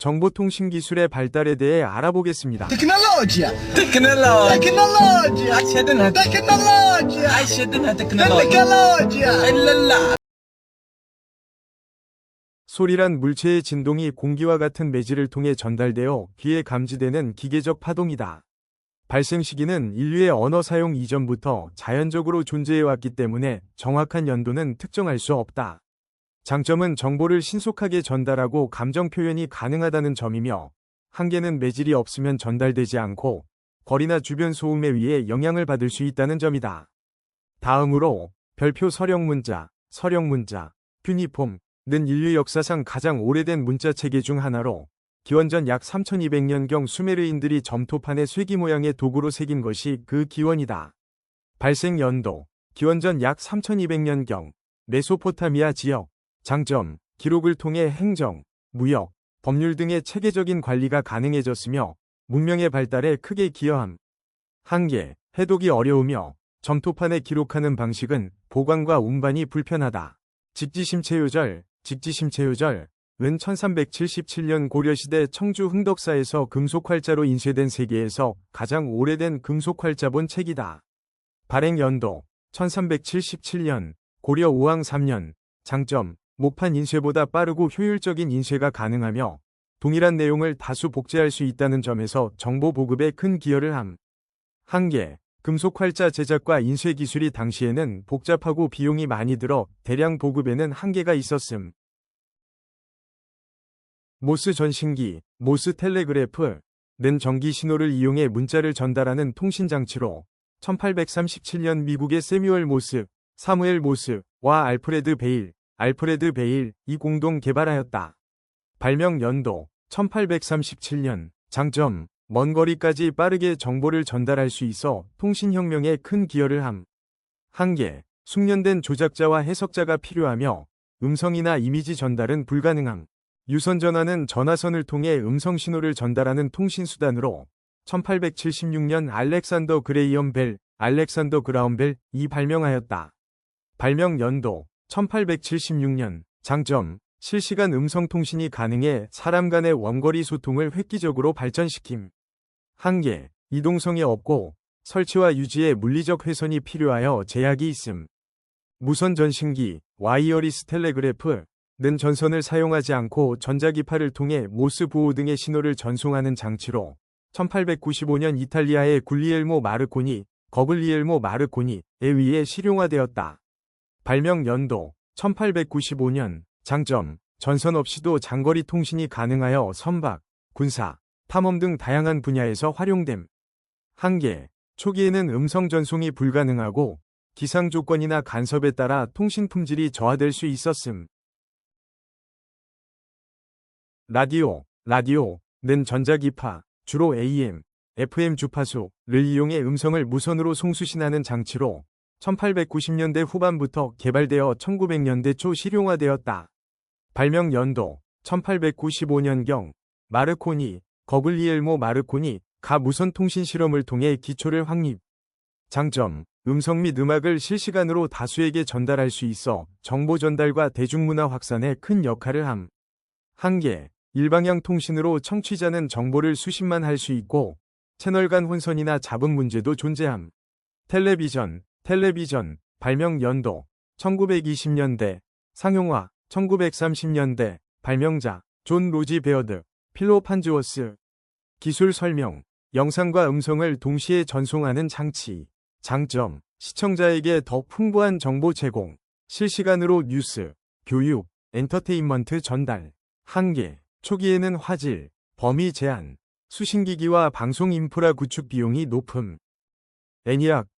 정보통신 기술의 발달에 대해 알아보겠습니다. تكنولوجيا تكنولوجيا تكنولوجيا عشدنها تكنولوجيا عشدنها تكنولوجيا تكنولوجيا إلا 소리란 물체의 진동이 공기와 같은 매질을 통해 전달되어 귀에 감지되는 기계적 파동이다. 발생 시기는 인류의 언어 사용 이전부터 자연적으로 존재해왔기 때문에 정확한 연도는 특정할 수 없다. 장점은 정보를 신속하게 전달하고 감정 표현이 가능하다는 점이며, 한계는 매질이 없으면 전달되지 않고 거리나 주변 소음에 의해 영향을 받을 수 있다는 점이다. 다음으로 별표 서령문자, 큐니폼 는 인류 역사상 가장 오래된 문자 체계 중 하나로, 기원전 약 3200년경 수메르인들이 점토판에 쇠기 모양의 도구로 새긴 것이 그 기원이다. 발생 연도, 기원전 약 3200년경, 메소포타미아 지역. 장점, 기록을 통해 행정, 무역, 법률 등의 체계적인 관리가 가능해졌으며 문명의 발달에 크게 기여함. 한계, 해독이 어려우며 점토판에 기록하는 방식은 보관과 운반이 불편하다. 직지심체요절은 1377년 고려시대 청주 흥덕사에서 금속활자로 인쇄된 세계에서 가장 오래된 금속활자본 책이다. 발행 연도, 1377년, 고려 오왕 3년. 장점, 목판 인쇄보다 빠르고 효율적인 인쇄가 가능하며 동일한 내용을 다수 복제할 수 있다는 점에서 정보 보급에 큰 기여를 함. 한계, 금속활자 제작과 인쇄 기술이 당시에는 복잡하고 비용이 많이 들어 대량 보급에는 한계가 있었음. 모스 전신기, 모스 텔레그래프는 전기 신호를 이용해 문자를 전달하는 통신장치로 1837년 미국의 세뮤얼 모스, 사무엘 모스와 알프레드 베일이 공동 개발하였다. 발명 연도, 1837년. 장점, 먼 거리까지 빠르게 정보를 전달할 수 있어 통신혁명에 큰 기여를 함. 한계, 숙련된 조작자와 해석자가 필요하며 음성이나 이미지 전달은 불가능함. 유선전화는 전화선을 통해 음성 신호를 전달하는 통신수단으로 1876년 알렉산더 그라엄 벨이 발명하였다. 발명 연도, 1876년. 장점, 실시간 음성통신이 가능해 사람 간의 원거리 소통을 획기적으로 발전시킴. 한계, 이동성이 없고 설치와 유지에 물리적 회선이 필요하여 제약이 있음. 무선 전신기, 와이어리스 텔레그래프는 전선을 사용하지 않고 전자기파를 통해 모스 보호 등의 신호를 전송하는 장치로 1895년 이탈리아의 거글리엘모 마르코니에 의해 실용화되었다. 발명 연도, 1895년. 장점, 전선 없이도 장거리 통신이 가능하여 선박, 군사, 탐험 등 다양한 분야에서 활용됨. 한계, 초기에는 음성 전송이 불가능하고 기상 조건이나 간섭에 따라 통신 품질이 저하될 수 있었음. 라디오는 전자기파, 주로 AM, FM 주파수를 이용해 음성을 무선으로 송수신하는 장치로 1890년대 후반부터 개발되어 1900년대 초 실용화되었다. 발명 연도, 1895년경. 거글리엘모 마르코니가 무선 통신 실험을 통해 기초를 확립. 장점, 음성 및 음악을 실시간으로 다수에게 전달할 수 있어 정보 전달과 대중문화 확산에 큰 역할을 함. 한계, 일방향 통신으로 청취자는 정보를 수신만 할 수 있고 채널 간 혼선이나 잡음 문제도 존재함. 텔레비전. 발명 연도, 1920년대. 상용화, 1930년대. 발명자, 존 로지 베어드, 필로 판즈워스. 기술 설명, 영상과 음성을 동시에 전송하는 장치. 장점, 시청자에게 더 풍부한 정보 제공, 실시간으로 뉴스, 교육, 엔터테인먼트 전달. 한계, 초기에는 화질, 범위 제한, 수신기기와 방송 인프라 구축 비용이 높음.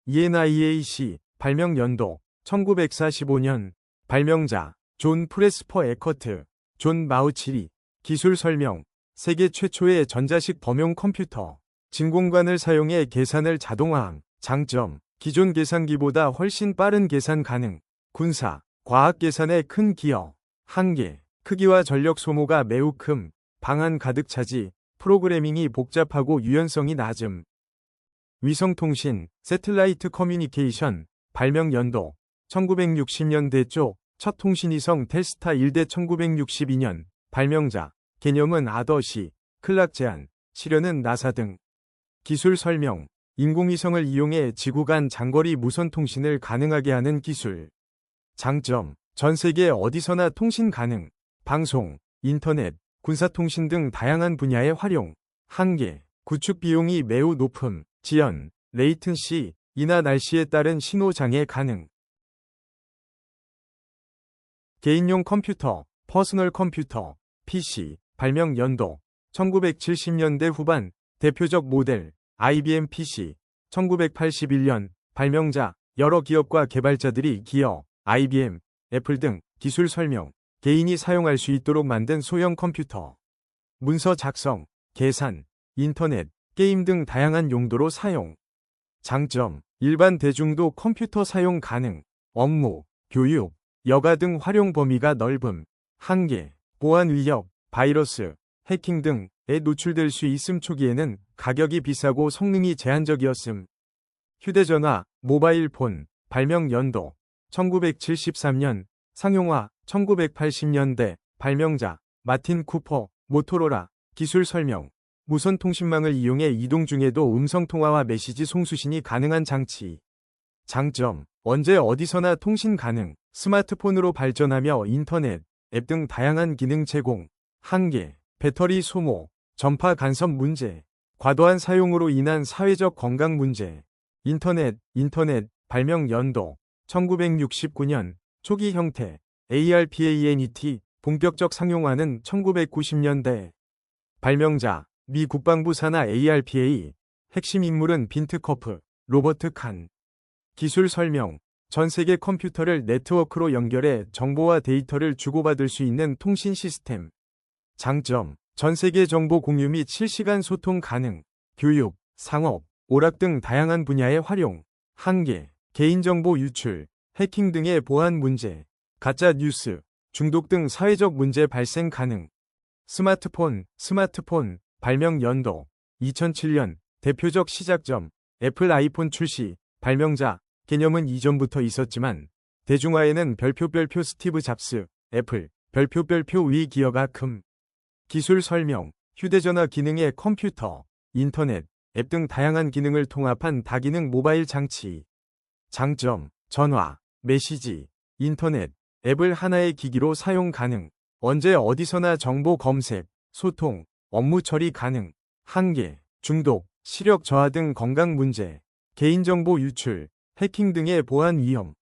ENIAC. 발명 연도, 1945년. 발명자, 존 프레스퍼 에커트, 존 마우치리. 기술 설명, 세계 최초의 전자식 범용 컴퓨터, 진공관을 사용해 계산을 자동화함. 장점, 기존 계산기보다 훨씬 빠른 계산 가능. 군사, 과학 계산에 큰 기여. 한계, 크기와 전력 소모가 매우 큼. 방안 가득 차지. 프로그래밍이 복잡하고 유연성이 낮음. 위성통신, 새틀라이트 커뮤니케이션. 발명 연도, 1960년대 초. 첫 통신위성 텔스타 1대 1962년. 발명자, 개념은 아더시, 클락 제한, 실현은 나사 등. 기술 설명. 인공위성을 이용해 지구 간 장거리 무선 통신을 가능하게 하는 기술. 장점. 전 세계 어디서나 통신 가능. 방송, 인터넷, 군사통신 등 다양한 분야의 활용. 한계. 구축 비용이 매우 높음. 지연, 레이튼시, 이나 날씨에 따른 신호 장애 가능. 개인용 컴퓨터, 퍼스널 컴퓨터, PC, 발명 연도, 1970년대 후반, 대표적 모델, IBM PC, 1981년, 발명자, 여러 기업과 개발자들이 기어, IBM, 애플 등 기술 설명, 개인이 사용할 수 있도록 만든 소형 컴퓨터. 문서 작성, 계산, 인터넷, 게임 등 다양한 용도로 사용. 장점, 일반 대중도 컴퓨터 사용 가능, 업무, 교육, 여가 등 활용 범위가 넓음. 한계, 보안 위협, 바이러스, 해킹 등에 노출될 수 있음. 초기에는 가격이 비싸고 성능이 제한적이었음. 휴대전화, 모바일폰, 발명 연도, 1973년, 상용화, 1980년대, 발명자, 마틴 쿠퍼, 모토로라, 기술 설명. 무선 통신망을 이용해 이동 중에도 음성통화와 메시지 송수신이 가능한 장치. 장점, 언제 어디서나 통신 가능, 스마트폰으로 발전하며 인터넷, 앱 등 다양한 기능 제공. 한계, 배터리 소모, 전파 간섭 문제, 과도한 사용으로 인한 사회적 건강 문제. 인터넷, 발명 연도, 1969년, 초기 형태, ARPANET, 본격적 상용화는 1990년대. 발명자, 미 국방부 산하 ARPA, 핵심 인물은 빈트커프, 로버트 칸. 기술 설명, 전 세계 컴퓨터를 네트워크로 연결해 정보와 데이터를 주고받을 수 있는 통신 시스템. 장점, 전 세계 정보 공유 및 실시간 소통 가능, 교육, 상업, 오락 등 다양한 분야의 활용. 한계, 개인정보 유출, 해킹 등의 보안 문제, 가짜 뉴스, 중독 등 사회적 문제 발생 가능. 스마트폰, 발명 연도, 2007년, 대표적 시작점, 애플 아이폰 출시, 발명자, 개념은 이전부터 있었지만, 대중화에는 별표 스티브 잡스, 애플, 별표 위 기여가 큼. 기술 설명, 휴대전화 기능의 컴퓨터, 인터넷, 앱 등 다양한 기능을 통합한 다기능 모바일 장치. 장점, 전화, 메시지, 인터넷, 앱을 하나의 기기로 사용 가능. 언제 어디서나 정보 검색, 소통, 업무 처리 가능. 한계, 중독, 시력 저하 등 건강 문제, 개인정보 유출, 해킹 등의 보안 위험.